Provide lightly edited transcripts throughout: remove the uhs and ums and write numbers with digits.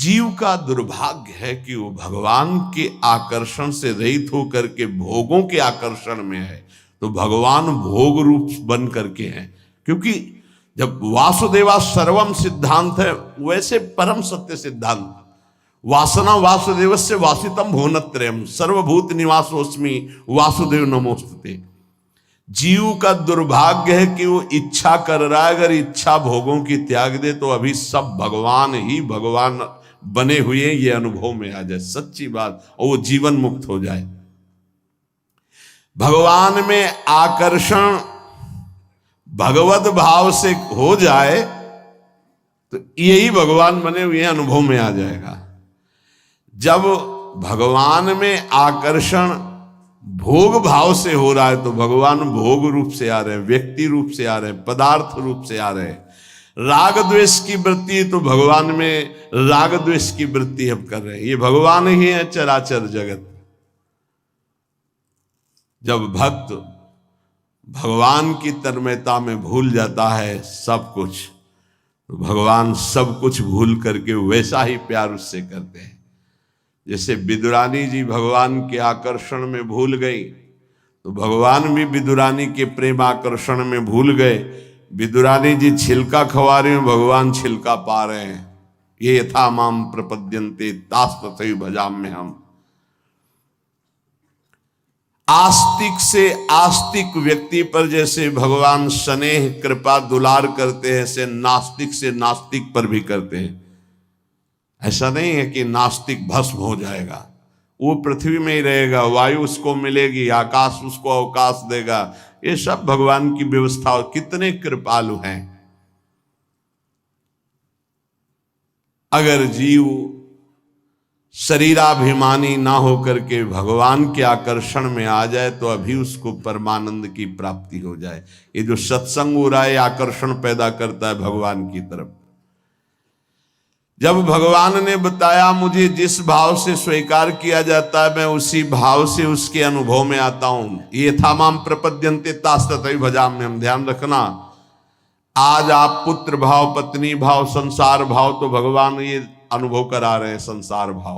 जीव का दुर्भाग्य है कि वो भगवान के आकर्षण से रहित होकर के भोगों के आकर्षण में है। तो भगवान भोग रूप बन करके हैं, क्योंकि जब वासुदेवा सर्वम सिद्धांत है, वैसे परम सत्य सिद्धांत वासना वासुदेवस्य वासितम भुवनत्रयम् सर्वभूत निवासोस्मि वासुदेव नमोस्तुते। जीव का दुर्भाग्य है कि वो इच्छा कर रहा है, अगर इच्छा भोगों की त्याग दे तो अभी सब भगवान ही भगवान बने हुए ये अनुभव में आ जाए, सच्ची बात, और वो जीवन मुक्त हो जाए। भगवान में आकर्षण भगवत भाव से हो जाए तो यही भगवान बने हुए अनुभव में आ जाएगा। जब भगवान में आकर्षण भोग भाव से हो रहा है तो भगवान भोग रूप से आ रहे हैं, व्यक्ति रूप से आ रहे हैं, पदार्थ रूप से आ रहे हैं। राग द्वेष की वृत्ति तो भगवान में राग द्वेष की वृत्ति हम कर रहे हैं, ये भगवान ही है चराचर जगत। जब भक्त भगवान की तन्मयता में भूल जाता है सब कुछ, तो भगवान सब कुछ भूल करके वैसा ही प्यार उससे करते हैं। जैसे विदुरानी जी भगवान के आकर्षण में भूल गई, तो भगवान भी विदुरानी के प्रेम आकर्षण में भूल गए। विदुरानी जी छिलका खवा रहे हैं, भगवान छिलका पा रहे हैं। ये यथा माम प्रपद्यन्ते तास तथैव भजाम्य हम। आस्तिक से आस्तिक व्यक्ति पर जैसे भगवान स्नेह कृपा दुलार करते हैं, ऐसे नास्तिक से नास्तिक पर भी करते हैं। ऐसा नहीं है कि नास्तिक भस्म हो जाएगा, वो पृथ्वी में ही रहेगा, वायु उसको मिलेगी, आकाश उसको अवकाश देगा। ये सब भगवान की व्यवस्था, और कितने कृपालु हैं। अगर जीव शरीराभिमानी ना होकर के भगवान के आकर्षण में आ जाए तो अभी उसको परमानंद की प्राप्ति हो जाए। ये जो सत्संग हो रहा है आकर्षण पैदा करता है भगवान की तरफ। जब भगवान ने बताया मुझे जिस भाव से स्वीकार किया जाता है मैं उसी भाव से उसके अनुभव में आता हूं, ये था माम प्रपद्यन्ते तास तथैव भजाम्यहम्। ध्यान रखना, आज आप पुत्र भाव, पत्नी भाव, संसार भाव तो भगवान ये अनुभव करा रहे हैं, संसार भाव।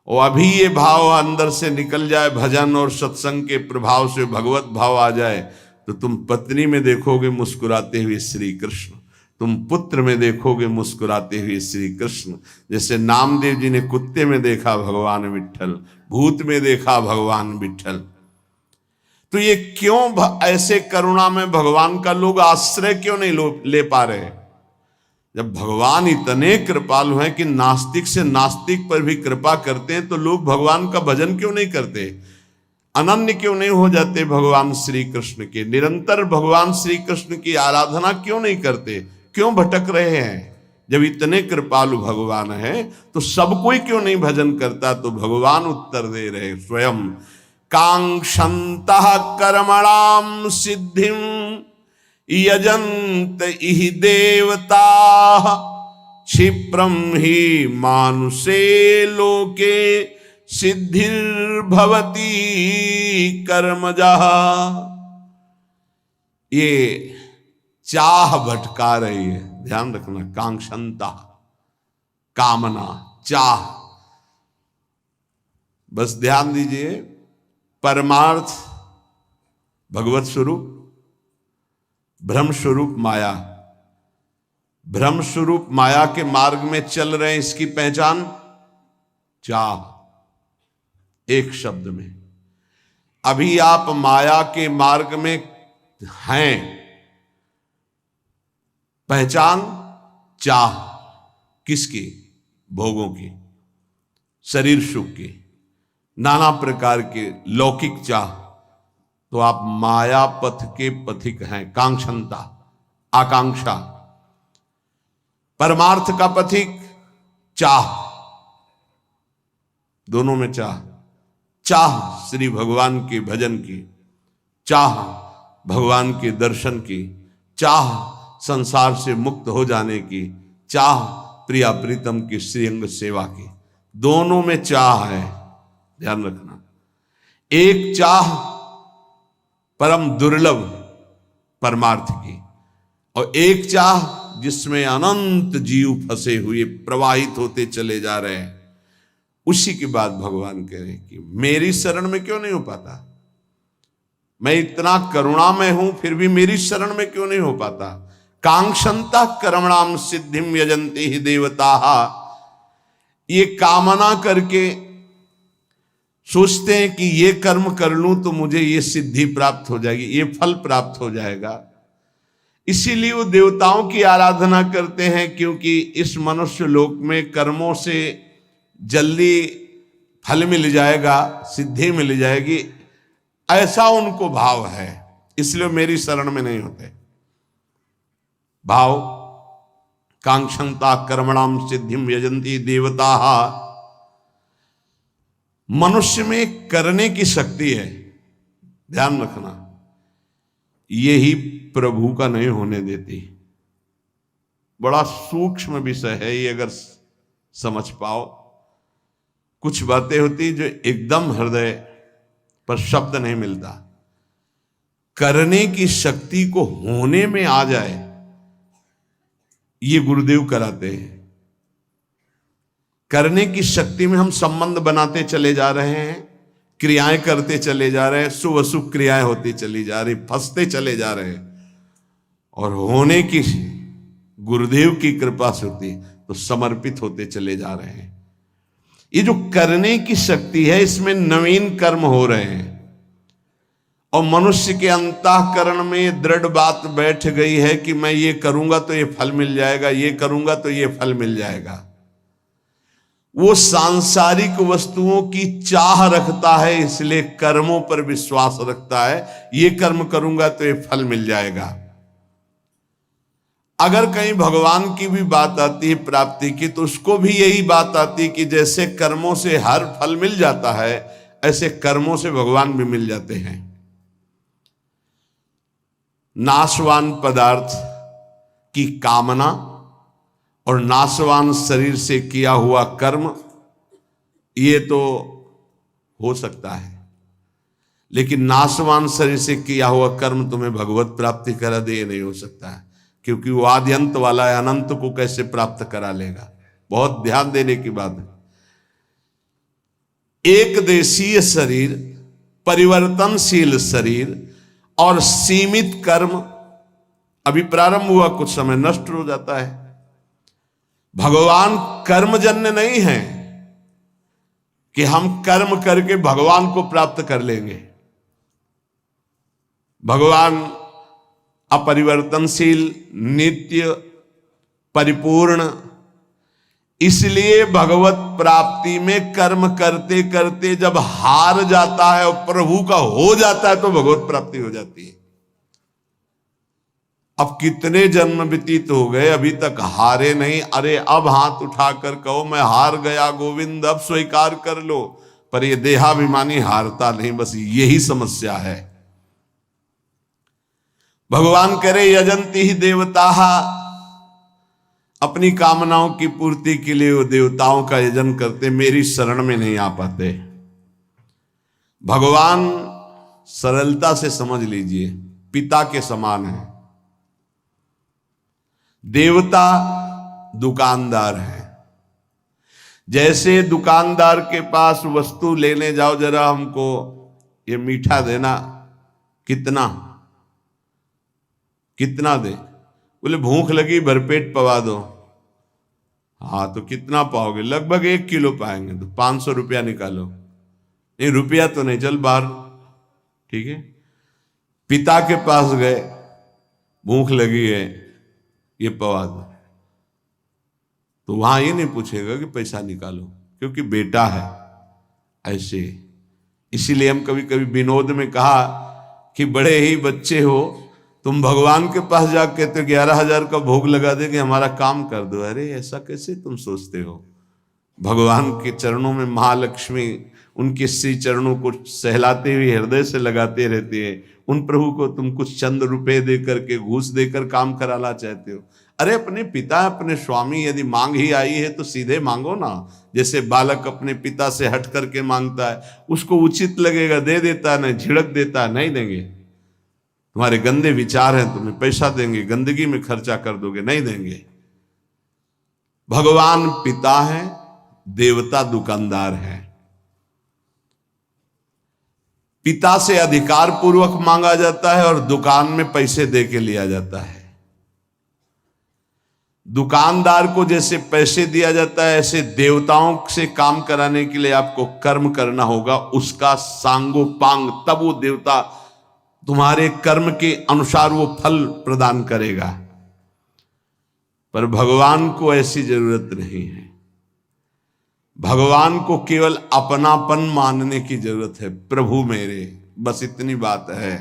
और अभी ये भाव अंदर से निकल जाए, भजन और सत्संग के प्रभाव से भगवत भाव आ जाए, तो तुम पत्नी में देखोगे मुस्कुराते हुए श्री कृष्ण, तुम पुत्र में देखोगे मुस्कुराते हुए श्री कृष्ण। जैसे नामदेव जी ने कुत्ते में देखा भगवान विट्ठल, भूत में देखा भगवान विट्ठल। तो ये क्यों ऐसे करुणा में भगवान का लोग आश्रय क्यों नहीं ले पा रहे? जब भगवान इतने कृपालु हैं कि नास्तिक से नास्तिक पर भी कृपा करते हैं, तो लोग भगवान का भजन क्यों नहीं करते? अनन्य क्यों नहीं हो जाते भगवान श्री कृष्ण के? निरंतर भगवान श्री कृष्ण की आराधना क्यों नहीं करते? क्यों भटक रहे हैं? जब इतने कृपालु भगवान हैं तो सब कोई क्यों नहीं भजन करता? तो भगवान उत्तर दे रहे स्वयं, कांक्षन्तः कर्मणां सिद्धिं यजन्त इहि देवताः क्षिप्रं हि मानुषे लोके सिद्धिर्भवति कर्मजः। ये चाह भटका रही है, ध्यान रखना। कांक्षन्ता, कामना, चाह। बस ध्यान दीजिए, परमार्थ भगवत स्वरूप, ब्रह्म स्वरूप माया। ब्रह्म स्वरूप माया के मार्ग में चल रहे हैं, इसकी पहचान चाह। एक शब्द में, अभी आप माया के मार्ग में हैं, पहचान चाह। किसकी? भोगों की, शरीर सुख की, नाना प्रकार के लौकिक चाह। तो आप माया पथ के पथिक हैं। कांक्षन्ता, आकांक्षा। परमार्थ का पथिक चाह, दोनों में चाह। चाह श्री भगवान के भजन की, चाह भगवान के दर्शन की, चाह संसार से मुक्त हो जाने की, चाह प्रिया प्रीतम की श्रीअंग सेवा की। दोनों में चाह है, ध्यान रखना। एक चाह परम दुर्लभ परमार्थ की, और एक चाह जिसमें अनंत जीव फंसे हुए प्रवाहित होते चले जा रहे हैं, उसी की बात भगवान कह रहे हैं कि मेरी शरण में क्यों नहीं हो पाता। मैं इतना करुणामय हूं फिर भी मेरी शरण में क्यों नहीं हो पाता। कांक्षंता कर्मणाम सिद्धिम यजंती ही देवता, ये कामना करके सोचते हैं कि ये कर्म कर लूं तो मुझे ये सिद्धि प्राप्त हो जाएगी, ये फल प्राप्त हो जाएगा। इसीलिए वो देवताओं की आराधना करते हैं, क्योंकि इस मनुष्य लोक में कर्मों से जल्दी फल मिल जाएगा, सिद्धि मिल जाएगी, ऐसा उनको भाव है। इसलिए मेरी शरण में नहीं होते। भाव कांक्षंता कर्मणाम सिद्धिम यजंती देवता, मनुष्य में करने की शक्ति है, ध्यान रखना, यही प्रभु का नहीं होने देती। बड़ा सूक्ष्म विषय है ये, अगर समझ पाओ। कुछ बातें होती जो एकदम हृदय पर शब्द नहीं मिलता, करने की शक्ति को होने में आ जाए, ये गुरुदेव कराते हैं। करने की शक्ति में हम संबंध बनाते चले जा रहे हैं, क्रियाएं करते चले जा रहे हैं, शुभ अशुभ क्रियाएं होती चली जा रही, फंसते चले जा रहे हैं, और होने की गुरुदेव की कृपा से होती तो समर्पित होते चले जा रहे हैं। ये जो करने की शक्ति है, इसमें नवीन कर्म हो रहे हैं, और मनुष्य के अंतःकरण में दृढ़ बात बैठ गई है कि मैं ये करूंगा तो ये फल मिल जाएगा, ये करूंगा तो ये फल मिल जाएगा। वो सांसारिक वस्तुओं की चाह रखता है, इसलिए कर्मों पर विश्वास रखता है, ये कर्म करूंगा तो ये फल मिल जाएगा। अगर कहीं भगवान की भी बात आती है प्राप्ति की, तो उसको भी यही बात आती है कि जैसे कर्मों से हर फल मिल जाता है, ऐसे कर्मों से भगवान भी मिल जाते हैं। नाशवान पदार्थ की कामना और नाशवान शरीर से किया हुआ कर्म, ये तो हो सकता है, लेकिन नाशवान शरीर से किया हुआ कर्म तुम्हें भगवत प्राप्ति करा दे, ये नहीं हो सकता है, क्योंकि वो आदि अंत वाला है, अनंत को कैसे प्राप्त करा लेगा। बहुत ध्यान देने की बात है। एक देशीय शरीर, परिवर्तनशील शरीर और सीमित कर्म, अभी प्रारंभ हुआ, कुछ समय नष्ट हो जाता है। भगवान कर्मजन्य नहीं है कि हम कर्म करके भगवान को प्राप्त कर लेंगे। भगवान अपरिवर्तनशील, नित्य, परिपूर्ण, इसलिए भगवत प्राप्ति में कर्म करते करते जब हार जाता है और प्रभु का हो जाता है तो भगवत प्राप्ति हो जाती है। अब कितने जन्म व्यतीत हो गए, अभी तक हारे नहीं। अरे अब हाथ उठाकर कहो मैं हार गया गोविंद, अब स्वीकार कर लो। पर ये देहाभिमानी हारता नहीं, बस यही समस्या है। भगवान करे यजंती ही देवता, अपनी कामनाओं की पूर्ति के लिए वो देवताओं का यजन करते, मेरी शरण में नहीं आ पाते। भगवान सरलता से समझ लीजिए पिता के समान है, देवता दुकानदार है। जैसे दुकानदार के पास वस्तु लेने जाओ, जरा हमको ये मीठा देना, कितना कितना दे, बोले भूख लगी भरपेट पवा दो। हाँ तो कितना पाओगे, लगभग 1 किलो पाएंगे, तो 500 रुपया निकालो। नहीं रुपया तो नहीं, चल बाहर, ठीक है। पिता के पास गए, भूख लगी है, ये पवा दो, तो वहां ये नहीं पूछेगा कि पैसा निकालो, क्योंकि बेटा है। ऐसे इसीलिए हम कभी कभी विनोद में कहा कि बड़े ही बच्चे हो तुम, भगवान के पास जाके तो 11,000 का भोग लगा दे कि हमारा काम कर दो। अरे ऐसा कैसे तुम सोचते हो? भगवान के चरणों में महालक्ष्मी उनके श्री चरणों को सहलाते हुए हृदय से लगाते रहते हैं। उन प्रभु को तुम कुछ चंद रुपए दे करके, घूस देकर काम कराना चाहते हो? अरे अपने पिता, अपने स्वामी यदि मांग ही आई है तो सीधे मांगो ना। जैसे बालक अपने पिता से हट करके मांगता है, उसको उचित लगेगा दे देता है, नहीं झिड़क देता है, नहीं देंगे। तुम्हारे गंदे विचार हैं, तुम्हें पैसा देंगे, गंदगी में खर्चा कर दोगे, नहीं देंगे। भगवान पिता है, देवता दुकानदार है। पिता से अधिकार पूर्वक मांगा जाता है और दुकान में पैसे दे के लिया जाता है। दुकानदार को जैसे पैसे दिया जाता है, ऐसे देवताओं से काम कराने के लिए आपको कर्म करना होगा, उसका सांगोपांग, तब वो देवता तुम्हारे कर्म के अनुसार वो फल प्रदान करेगा। पर भगवान को ऐसी जरूरत नहीं है। भगवान को केवल अपनापन मानने की जरूरत है, प्रभु मेरे, बस इतनी बात है।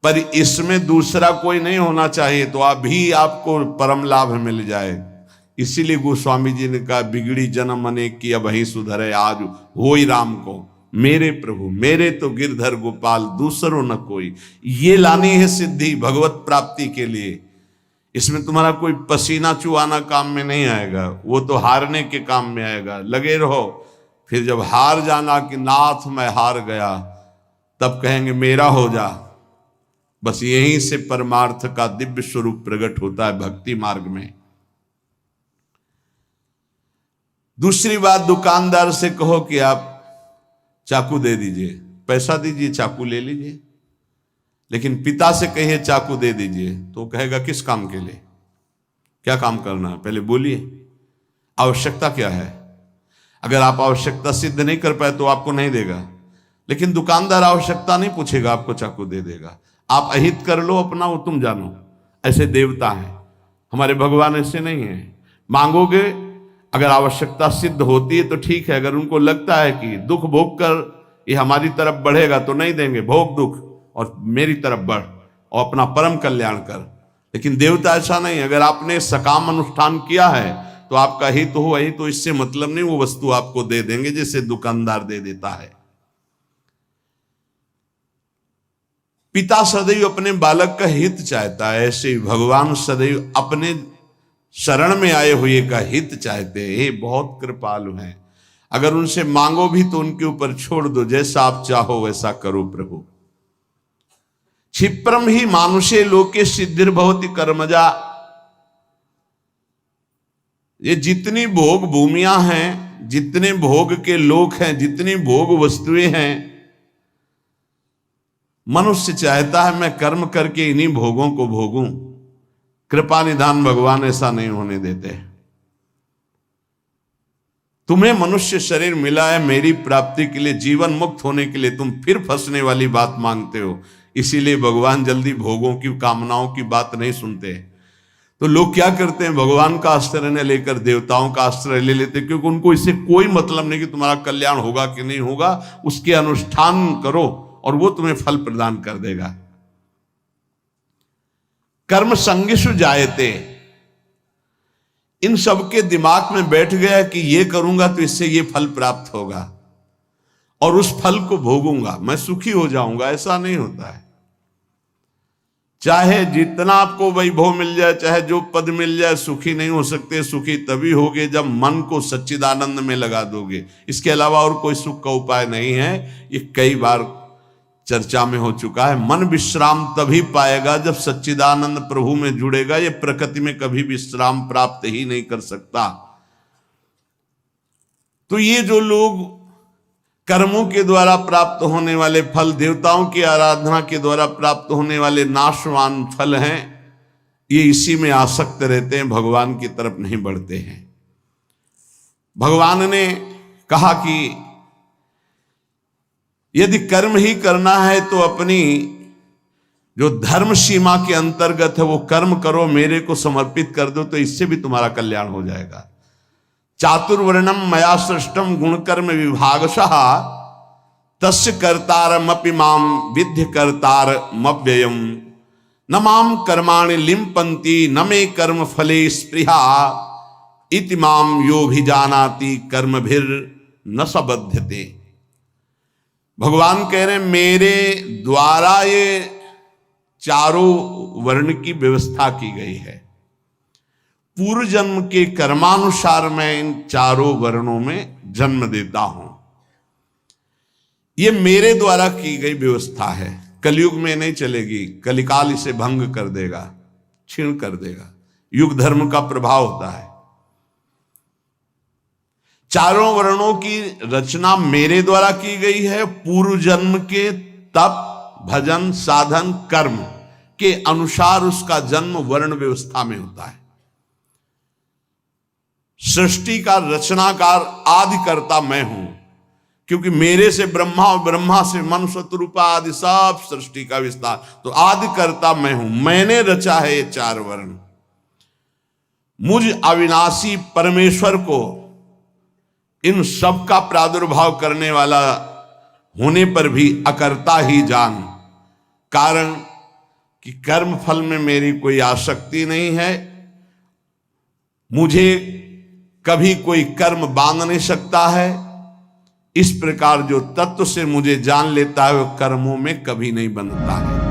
पर इसमें दूसरा कोई नहीं होना चाहिए, तो अभी आपको परम लाभ मिल जाए। इसीलिए गोस्वामी जी ने कहा, बिगड़ी जन्म अनेक की अब ही सुधरे आज होई राम को, मेरे प्रभु मेरे तो गिरधर गोपाल दूसरो न कोई। ये लानी है सिद्धि भगवत प्राप्ति के लिए। इसमें तुम्हारा कोई पसीना चुआना काम में नहीं आएगा, वो तो हारने के काम में आएगा। लगे रहो, फिर जब हार जाना कि नाथ मैं हार गया, तब कहेंगे मेरा हो जा। बस यहीं से परमार्थ का दिव्य स्वरूप प्रकट होता है भक्ति मार्ग में। दूसरी बात, दुकानदार से कहो कि आप चाकू दे दीजिए, पैसा दीजिए, चाकू ले लीजिए। लेकिन पिता से कहिए चाकू दे दीजिए, तो कहेगा किस काम के लिए, क्या काम करना है, पहले बोलिए, आवश्यकता क्या है। अगर आप आवश्यकता सिद्ध नहीं कर पाए तो आपको नहीं देगा। लेकिन दुकानदार आवश्यकता नहीं पूछेगा, आपको चाकू दे देगा। आप अहित कर लो अपना, वो तुम जानो। ऐसे देवता हैं हमारे, भगवान ऐसे नहीं है। मांगोगे, अगर आवश्यकता सिद्ध होती है तो ठीक है। अगर उनको लगता है कि दुख भोग कर ये हमारी तरफ बढ़ेगा तो नहीं देंगे, भोग दुख और मेरी तरफ बढ़ और अपना परम कल्याण कर। लेकिन देवता ऐसा नहीं। अगर आपने सकाम अनुष्ठान किया है तो आपका हित हो, वही तो इससे मतलब नहीं, वो वस्तु आपको दे देंगे जैसे दुकानदार दे देता है। पिता सदैव अपने बालक का हित चाहता है, ऐसे ही भगवान सदैव अपने शरण में आए हुए का हित चाहते हैं। ये बहुत कृपालु हैं। अगर उनसे मांगो भी तो उनके ऊपर छोड़ दो, जैसा आप चाहो वैसा करो प्रभु। क्षिप्रम ही मानुषे लोके सिद्धिर्भवति कर्मजा। ये जितनी भोग भूमियां हैं, जितने भोग के लोक हैं, जितनी भोग वस्तुएं हैं, मनुष्य चाहता है मैं कर्म करके इन्हीं भोगों को भोगूं। कृपा निधान भगवान ऐसा नहीं होने देते। तुम्हें मनुष्य शरीर मिला है मेरी प्राप्ति के लिए, जीवन मुक्त होने के लिए, तुम फिर फंसने वाली बात मांगते हो। इसीलिए भगवान जल्दी भोगों की कामनाओं की बात नहीं सुनते। तो लोग क्या करते हैं, भगवान का आश्रय न लेकर देवताओं का आश्रय ले लेते, क्योंकि उनको इससे कोई मतलब नहीं कि तुम्हारा कल्याण होगा कि नहीं होगा। उसके अनुष्ठान करो और वो तुम्हें फल प्रदान कर देगा। कर्म संगिषु जायते, इन सबके दिमाग में बैठ गया कि ये करूंगा तो इससे ये फल प्राप्त होगा और उस फल को भोगूंगा, मैं सुखी हो जाऊंगा। ऐसा नहीं होता है। चाहे जितना आपको वैभव मिल जाए, चाहे जो पद मिल जाए, सुखी नहीं हो सकते। सुखी तभी होगे जब मन को सच्चिदानंद में लगा दोगे। इसके अलावा और कोई सुख का उपाय नहीं है। ये कई बार चर्चा में हो चुका है। मन विश्राम तभी पाएगा जब सच्चिदानंद प्रभु में जुड़ेगा। ये प्रकृति में कभी विश्राम प्राप्त ही नहीं कर सकता। तो ये जो लोग कर्मों के द्वारा प्राप्त होने वाले फल, देवताओं की आराधना के द्वारा प्राप्त होने वाले नाशवान फल हैं, ये इसी में आसक्त रहते हैं, भगवान की तरफ नहीं बढ़ते हैं। भगवान ने कहा कि यदि कर्म ही करना है तो अपनी जो धर्म सीमा के अंतर्गत है वो कर्म करो, मेरे को समर्पित कर दो, तो इससे भी तुम्हारा कल्याण हो जाएगा। चातुर्वर्णम मया सृष्टम गुणकर्म विभागशः तस्य कर्तारमपि माम विद्य कर्तारमव्ययम् न माम कर्माणि लिम्पन्ति न मे कर्म फले स्पृहा इति माम योऽभिजानाति कर्मभिर न सबध्यते। भगवान कह रहे हैं मेरे द्वारा ये चारों वर्ण की व्यवस्था की गई है। पूर्व जन्म के कर्मानुसार मैं इन चारों वर्णों में जन्म देता हूं। ये मेरे द्वारा की गई व्यवस्था है। कलयुग में नहीं चलेगी, कलिकाल इसे भंग कर देगा, क्षीण कर देगा। युग धर्म का प्रभाव होता है। चारों वर्णों की रचना मेरे द्वारा की गई है। पूर्व जन्म के तप, भजन, साधन, कर्म के अनुसार उसका जन्म वर्ण व्यवस्था में होता है। सृष्टि का रचनाकार आदिकर्ता मैं हूं, क्योंकि मेरे से ब्रह्मा और ब्रह्मा से मनुष्य रूपा आदि सब सृष्टि का विस्तार, तो आदिकर्ता मैं हूं। मैंने रचा है ये चार वर्ण। मुझ अविनाशी परमेश्वर को इन सब का प्रादुर्भाव करने वाला होने पर भी अकर्ता ही जान। कारण कि कर्म फल में मेरी कोई आसक्ति नहीं है। मुझे कभी कोई कर्म बांध नहीं सकता है। इस प्रकार जो तत्व से मुझे जान लेता है वो कर्मों में कभी नहीं बंधता है।